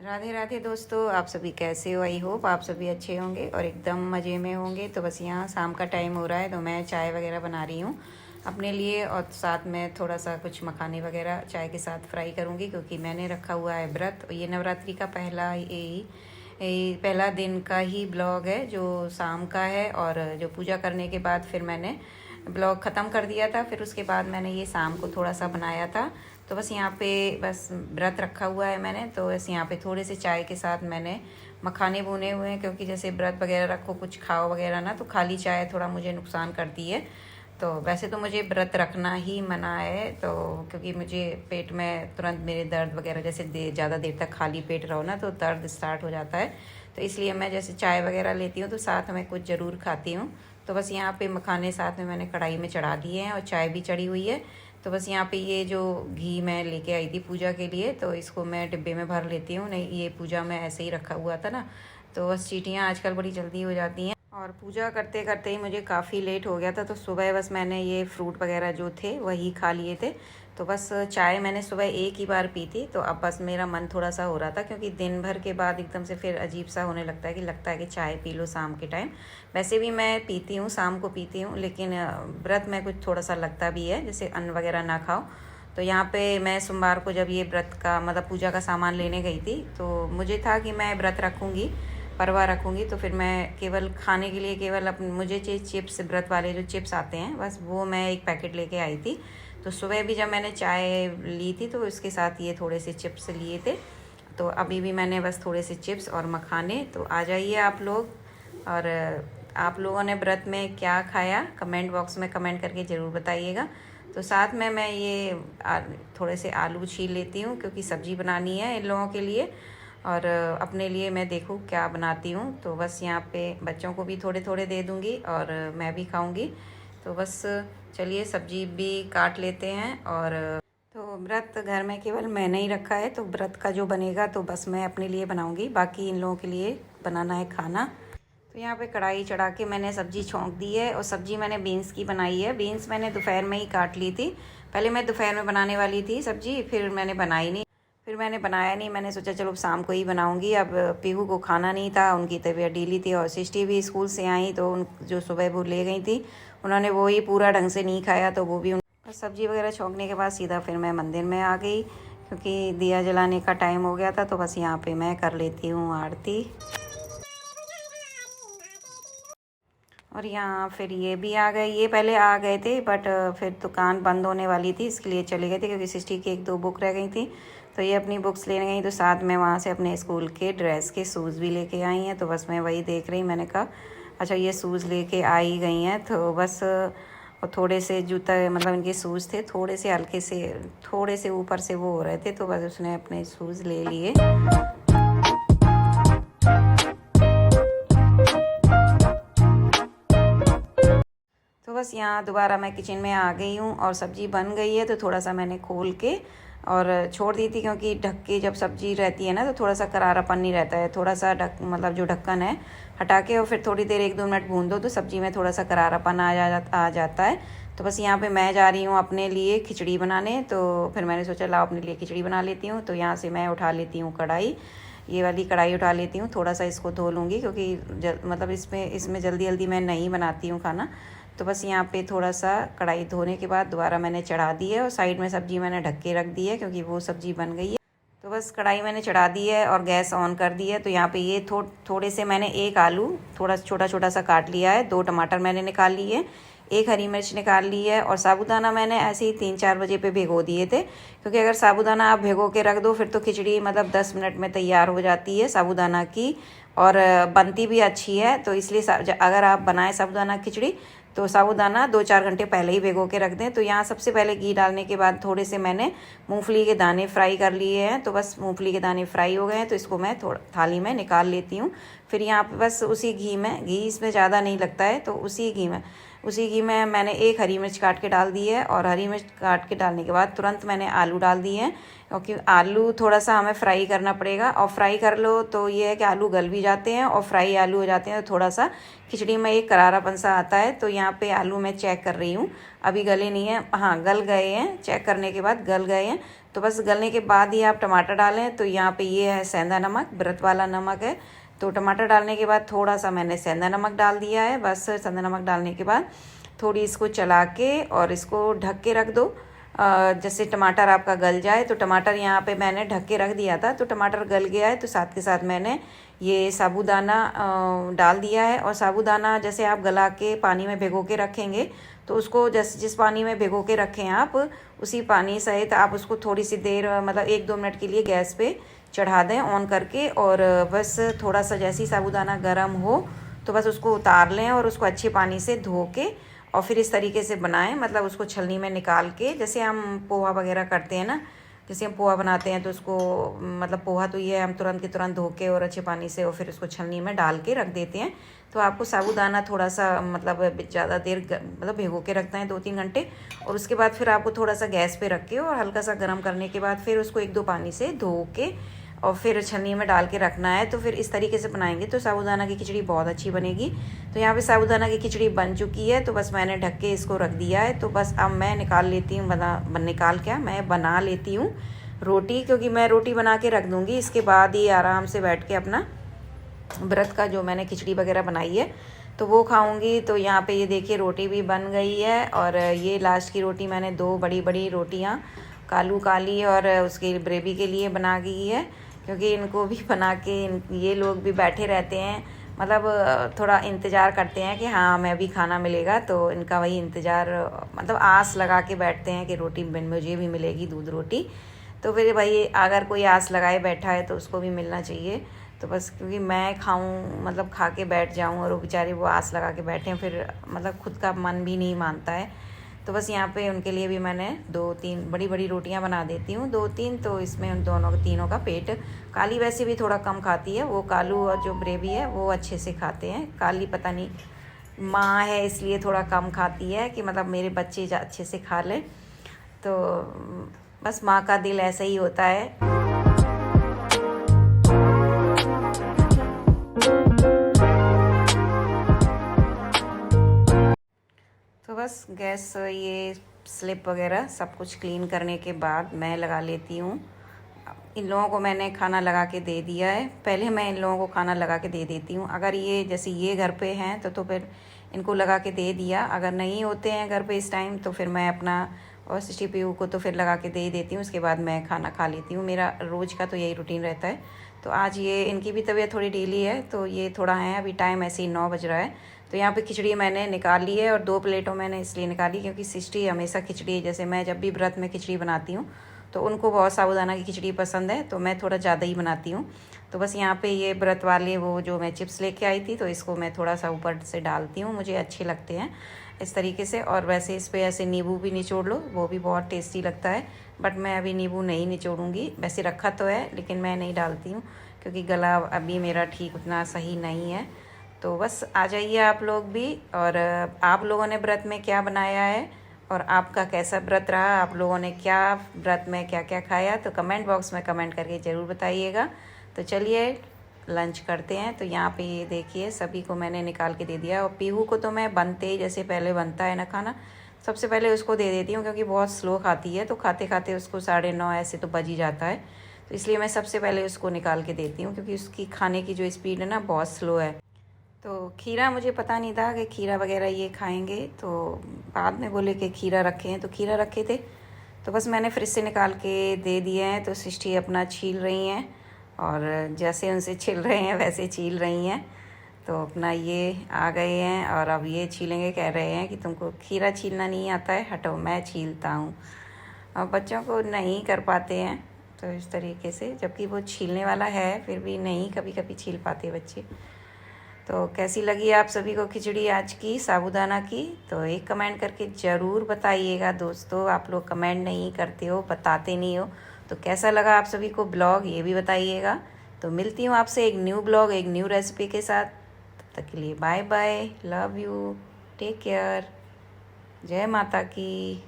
राधे राधे दोस्तों, आप सभी कैसे हो। आई होप आप सभी अच्छे होंगे और एकदम मज़े में होंगे। तो बस यहाँ शाम का टाइम हो रहा है तो मैं चाय वगैरह बना रही हूँ अपने लिए, और साथ में थोड़ा सा कुछ मखाने वगैरह चाय के साथ फ्राई करूँगी, क्योंकि मैंने रखा हुआ है व्रत। ये नवरात्रि का पहला दिन का ही ब्लॉग है जो शाम का है, और जो पूजा करने के बाद फिर मैंने ब्लॉग ख़त्म कर दिया था। फिर उसके बाद मैंने ये शाम को थोड़ा सा बनाया था। तो बस यहाँ पे बस व्रत रखा हुआ है मैंने, तो बस यहाँ पे थोड़े से चाय के साथ मैंने मखाने भुने हुए हैं, क्योंकि जैसे व्रत वगैरह रखो कुछ खाओ वगैरह ना, तो खाली चाय थोड़ा मुझे नुकसान करती है। तो वैसे तो मुझे व्रत रखना ही मना है, तो क्योंकि मुझे पेट में तुरंत मेरे दर्द वगैरह, जैसे ज़्यादा देर तक खाली पेट रहो ना तो दर्द स्टार्ट हो जाता है। तो इसलिए मैं जैसे चाय वगैरह लेती हूँ तो साथ में कुछ ज़रूर खाती हूँ। तो बस यहाँ पे मखाने साथ में मैंने कढ़ाई में चढ़ा दिए हैं और चाय भी चढ़ी हुई है। तो बस यहाँ पे ये जो घी मैं लेके आई थी पूजा के लिए, तो इसको मैं डिब्बे में भर लेती हूँ। नहीं, ये पूजा में ऐसे ही रखा हुआ था ना, तो बस चींटियाँ आजकल बड़ी जल्दी हो जाती हैं, और पूजा करते करते ही मुझे काफ़ी लेट हो गया था। तो सुबह बस मैंने ये फ्रूट वगैरह जो थे वही खा लिए थे। तो बस चाय मैंने सुबह एक ही बार पी थी। तो अब बस मेरा मन थोड़ा सा हो रहा था, क्योंकि दिन भर के बाद एकदम से फिर अजीब सा होने लगता है कि चाय पी लो शाम के टाइम। वैसे भी मैं पीती हूँ, शाम को पीती हूँ, लेकिन व्रत में कुछ थोड़ा सा लगता भी है, जैसे अन्न वगैरह ना खाओ। तो यहाँ पे मैं सोमवार को जब ये व्रत का मतलब पूजा का सामान लेने गई थी, तो मुझे था कि मैं व्रत रखूँगी, परवा रखूँगी, तो फिर मैं केवल खाने के लिए केवल मुझे चिप्स, व्रत वाले जो चिप्स आते हैं बस वो मैं एक पैकेट लेके आई थी। तो सुबह भी जब मैंने चाय ली थी तो इसके साथ ये थोड़े से चिप्स लिए थे। तो अभी भी मैंने बस थोड़े से चिप्स और मखाने। तो आ जाइए आप लोग, और आप लोगों ने व्रत में क्या खाया कमेंट बॉक्स में कमेंट करके ज़रूर बताइएगा। तो साथ में मैं ये थोड़े से आलू छील लेती हूँ, क्योंकि सब्ज़ी बनानी है इन लोगों के लिए, और अपने लिए मैं देखूँ क्या बनाती हूँ। तो बस यहाँ पे बच्चों को भी थोड़े थोड़े दे दूँगी और मैं भी खाऊँगी। तो बस चलिए सब्जी भी काट लेते हैं। और तो व्रत घर में केवल मैंने ही रखा है, तो व्रत का जो बनेगा तो बस मैं अपने लिए बनाऊँगी, बाकी इन लोगों के लिए बनाना है खाना। तो यहाँ पे कढ़ाई चढ़ा के मैंने सब्ज़ी छोंक दी है, और सब्ज़ी मैंने बीन्स की बनाई है। बीन्स मैंने दोपहर में ही काट ली थी। पहले मैं दोपहर में बनाने वाली थी सब्ज़ी, फिर मैंने बनाई नहीं, फिर मैंने बनाया नहीं। मैंने सोचा चलो शाम को ही बनाऊंगी। अब पीहू को खाना नहीं था, उनकी तबीयत ढीली थी, और सिस्टी भी स्कूल से आई तो उन जो सुबह वो ले गई थी, उन्होंने वो ही पूरा ढंग से नहीं खाया। तो वो भी सब्ज़ी वगैरह छोंकने के बाद सीधा फिर मैं मंदिर में आ गई, क्योंकि दिया जलाने का टाइम हो गया था। तो बस यहाँ पे मैं कर लेती हूँ आरती। और यहाँ फिर ये भी आ गए, ये पहले आ गए थे, बट फिर दुकान बंद होने वाली थी, इसके लिए चले गए थे, क्योंकि सिस्टी की एक दो बुक रह गई थी। तो ये अपनी बुक्स लेने गई, तो साथ में वहाँ से अपने स्कूल के ड्रेस के शूज़ भी लेके आई हैं। तो बस मैं वही देख रही, मैंने कहा अच्छा ये शूज़ लेके आई गई हैं। तो बस और थोड़े से जूता मतलब इनके शूज़ थे थोड़े से हल्के से, थोड़े से ऊपर से वो हो रहे थे, तो बस उसने अपने शूज़ ले लिए। तो बस यहाँ दोबारा मैं किचन में आ गई हूँ, और सब्ज़ी बन गई है। तो थोड़ा सा मैंने खोल के और छोड़ दी थी, क्योंकि ढक के जब सब्ज़ी रहती है ना तो थोड़ा सा करारापन नहीं रहता है। थोड़ा सा मतलब जो ढक्कन है हटा के और फिर थोड़ी देर 1-2 मिनट भून दो, तो सब्ज़ी में थोड़ा सा करारापन आ जाता है। तो बस यहाँ पे मैं जा रही हूँ अपने लिए खिचड़ी बनाने। तो फिर मैंने सोचा लाओ अपने लिए खिचड़ी बना लेती हूँ। तो यहाँ से मैं उठा लेती हूँ कढ़ाई, ये वाली कढ़ाई उठा लेती हूँ। थोड़ा सा इसको धो लूँगी, क्योंकि मतलब इसमें जल्दी जल्दी मैं नहीं बनाती हूँ खाना। तो बस यहाँ पे थोड़ा सा कढ़ाई धोने के बाद दोबारा मैंने चढ़ा दी है, और साइड में सब्ज़ी मैंने ढक के रख दी है, क्योंकि वो सब्ज़ी बन गई है। तो बस कढ़ाई मैंने चढ़ा दी है और गैस ऑन कर दी है। तो यहाँ पे ये थोड़े से मैंने एक आलू थोड़ा छोटा छोटा सा काट लिया है, 2 टमाटर मैंने निकाल लिए, 1 हरी मिर्च निकाल ली है, और साबूदाना मैंने ऐसे ही 3-4 बजे पे भिगो दिए थे, क्योंकि अगर साबूदाना आप भिगो के रख दो फिर तो खिचड़ी मतलब 10 मिनट में तैयार हो जाती है साबूदाना की, और बनती भी अच्छी है। तो इसलिए अगर आप बनाएं साबूदाना खिचड़ी तो साबूदाना 2-4 घंटे पहले ही भिगो के रख दें। तो यहाँ सबसे पहले घी डालने के बाद थोड़े से मैंने मूंगफली के दाने फ्राई कर लिए हैं। तो बस मूंगफली के दाने फ्राई हो गए हैं, तो इसको मैं थोड़ा थाली में निकाल लेती हूँ। फिर यहाँ पे बस उसी घी इसमें ज़्यादा नहीं लगता है, तो उसी घी में मैंने 1 हरी मिर्च काट के डाल दी है, और हरी मिर्च काट के डालने के बाद तुरंत मैंने आलू डाल दिए हैं, क्योंकि आलू थोड़ा सा हमें फ्राई करना पड़ेगा। और फ्राई कर लो तो ये है कि आलू गल भी जाते हैं, और फ्राई आलू हो जाते हैं तो थोड़ा सा खिचड़ी में एक करारापन सा आता है। तो यहाँ पे आलू मैं चेक कर रही हूँ, अभी गले नहीं है, हाँ गल गए हैं, चेक करने के बाद गल गए हैं। तो बस गलने के बाद ही आप टमाटर डालें। तो यहाँ पे ये है सेंधा नमक, व्रत वाला नमक है। तो टमाटर डालने के बाद थोड़ा सा मैंने सेंधा नमक डाल दिया है। बस सेंधा नमक डालने के बाद थोड़ी इसको चला के और इसको ढक के रख दो। जैसे टमाटर आपका गल जाए, तो टमाटर यहाँ पे मैंने ढक के रख दिया था, तो टमाटर गल गया है। तो साथ के साथ मैंने ये साबूदाना डाल दिया है। और साबूदाना जैसे आप गला के पानी में भिगो के रखेंगे, तो उसको जिस पानी में भिगो के रखें आप, उसी पानी सहित आप उसको थोड़ी सी देर मतलब 1-2 मिनट के लिए गैस पे चढ़ा दें ऑन करके। और बस थोड़ा सा जैसे ही साबूदाना गर्म हो तो बस उसको उतार लें और उसको अच्छे पानी से धो के और फिर इस तरीके से बनाएं। मतलब उसको छलनी में निकाल के, जैसे हम पोहा वगैरह करते हैं ना, जैसे हम पोहा बनाते हैं तो उसको मतलब पोहा तो ये हम तुरंत के तुरंत धो के और अच्छे पानी से और फिर उसको छलनी में डाल के रख देते हैं। तो आपको साबूदाना थोड़ा सा मतलब ज़्यादा देर मतलब भिगो के रखना है 2-3 घंटे। और उसके बाद फिर आपको थोड़ा सा गैस पे रख के और हल्का सा गर्म करने के बाद फिर उसको 1-2 पानी से धो के और फिर छन्नी में डाल के रखना है। तो फिर इस तरीके से बनाएंगे तो साबूदाना की खिचड़ी बहुत अच्छी बनेगी। तो यहाँ पे साबूदाना की खिचड़ी बन चुकी है। तो बस मैंने ढक के इसको रख दिया है। तो बस अब मैं निकाल लेती हूँ, मैं बना लेती हूँ रोटी, क्योंकि मैं रोटी बना के रख दूँगी। इसके बाद ही आराम से बैठ के अपना व्रत का जो मैंने खिचड़ी वगैरह बनाई है तो वो खाऊंगी। तो यहाँ पे ये देखिए रोटी भी बन गई है। और ये लास्ट की रोटी मैंने 2 बड़ी बड़ी रोटियाँ कालू काली और उसकी ग्रेवी के लिए बना गई है, क्योंकि इनको भी बना के ये लोग भी बैठे रहते हैं, मतलब थोड़ा इंतज़ार करते हैं कि हाँ हमें अभी खाना मिलेगा। तो इनका वही इंतज़ार, मतलब आस लगा के बैठते हैं कि रोटी मुझे भी मिलेगी, दूध रोटी। तो फिर भाई अगर कोई आस लगाए बैठा है तो उसको भी मिलना चाहिए। तो बस क्योंकि मैं खाऊं मतलब खा के बैठ जाऊं और वो बेचारे वो आस लगा के बैठे हैं, फिर मतलब खुद का मन भी नहीं मानता है। तो बस यहाँ पे उनके लिए भी मैंने 2-3 बड़ी बड़ी रोटियां बना देती हूँ, 2-3। तो इसमें उन तीनों का पेट, काली वैसे भी थोड़ा कम खाती है, वो कालू और जो ग्रेवी है वो अच्छे से खाते हैं। काली पता नहीं माँ है इसलिए थोड़ा कम खाती है कि मतलब मेरे बच्चे अच्छे से खा लें। तो बस माँ का दिल ऐसा ही होता है। तो बस गैस ये स्लिप वगैरह सब कुछ क्लीन करने के बाद मैं लगा लेती हूँ। इन लोगों को मैंने खाना लगा के दे दिया है। पहले मैं इन लोगों को खाना लगा के दे देती हूँ। अगर ये जैसे ये घर पे हैं तो फिर इनको लगा के दे दिया। अगर नहीं होते हैं घर पे इस टाइम तो फिर मैं अपना और सिस्टी पीहू को तो फिर लगा के दे ही देती हूँ। उसके बाद मैं खाना खा लेती हूँ। मेरा रोज़ का तो यही रूटीन रहता है। तो आज ये इनकी भी तबीयत थोड़ी ढीली है तो ये थोड़ा है, अभी टाइम ऐसे ही 9 बज रहा है। तो यहाँ पे खिचड़ी मैंने निकाल ली है और 2 प्लेटों मैंने इसलिए निकाली क्योंकि सिस्टी हमेशा खिचड़ी, जैसे मैं जब भी व्रत में खिचड़ी बनाती हूँ तो उनको बहुत साबूदाना की खिचड़ी पसंद है, तो मैं थोड़ा ज़्यादा ही बनाती हूँ। तो बस यहाँ पे ये व्रत वाले वो जो मैं चिप्स लेके आई थी तो इसको मैं थोड़ा सा ऊपर से डालती हूँ, मुझे अच्छे लगते हैं इस तरीके से। और वैसे इस पर ऐसे नींबू भी निचोड़ लो, वो भी बहुत टेस्टी लगता है, बट मैं अभी नींबू नहीं निचोड़ूँगी। वैसे रखा तो है लेकिन मैं नहीं डालती हूँ क्योंकि गला अभी मेरा ठीक उतना सही नहीं है। तो बस आ जाइए आप लोग भी। और आप लोगों ने व्रत में क्या बनाया है और आपका कैसा व्रत रहा, आप लोगों ने क्या व्रत में क्या क्या खाया, तो कमेंट बॉक्स में कमेंट करके ज़रूर बताइएगा। तो चलिए लंच करते हैं। तो यहाँ पे ये देखिए सभी को मैंने निकाल के दे दिया। और पीहू को तो मैं बनते ही जैसे पहले बनता है ना खाना, सबसे पहले उसको दे देती हूँ क्योंकि बहुत स्लो खाती है। तो खाते खाते उसको 9:30 ऐसे तो बज ही जाता है, तो इसलिए मैं सबसे पहले उसको निकाल के देती हूँ क्योंकि उसकी खाने की जो स्पीड है ना बहुत स्लो है। तो खीरा मुझे पता नहीं था कि खीरा वगैरह ये खाएंगे, तो बाद में बोले कि खीरा रखे हैं तो खीरा रखे थे। तो बस मैंने फ्रिज से निकाल के दे दिए हैं। तो सिस्टी अपना छील रही हैं और जैसे उनसे छिल रहे हैं वैसे छील रही हैं। तो अपना ये आ गए हैं और अब ये छीलेंगे, कह रहे हैं कि तुमको खीरा छीलना नहीं आता है, हटो मैं छीलता हूँ। और बच्चों को नहीं कर पाते हैं तो इस तरीके से, जबकि वो छीलने वाला है फिर भी नहीं कभी कभी छील पाते बच्चे। तो कैसी लगी आप सभी को खिचड़ी आज की साबूदाना की, तो एक कमेंट करके ज़रूर बताइएगा दोस्तों। आप लोग कमेंट नहीं करते हो, बताते नहीं हो, तो कैसा लगा आप सभी को ब्लॉग ये भी बताइएगा। तो मिलती हूँ आपसे एक न्यू ब्लॉग एक न्यू रेसिपी के साथ। तब तक के लिए bye bye, love you, take care, जय माता की।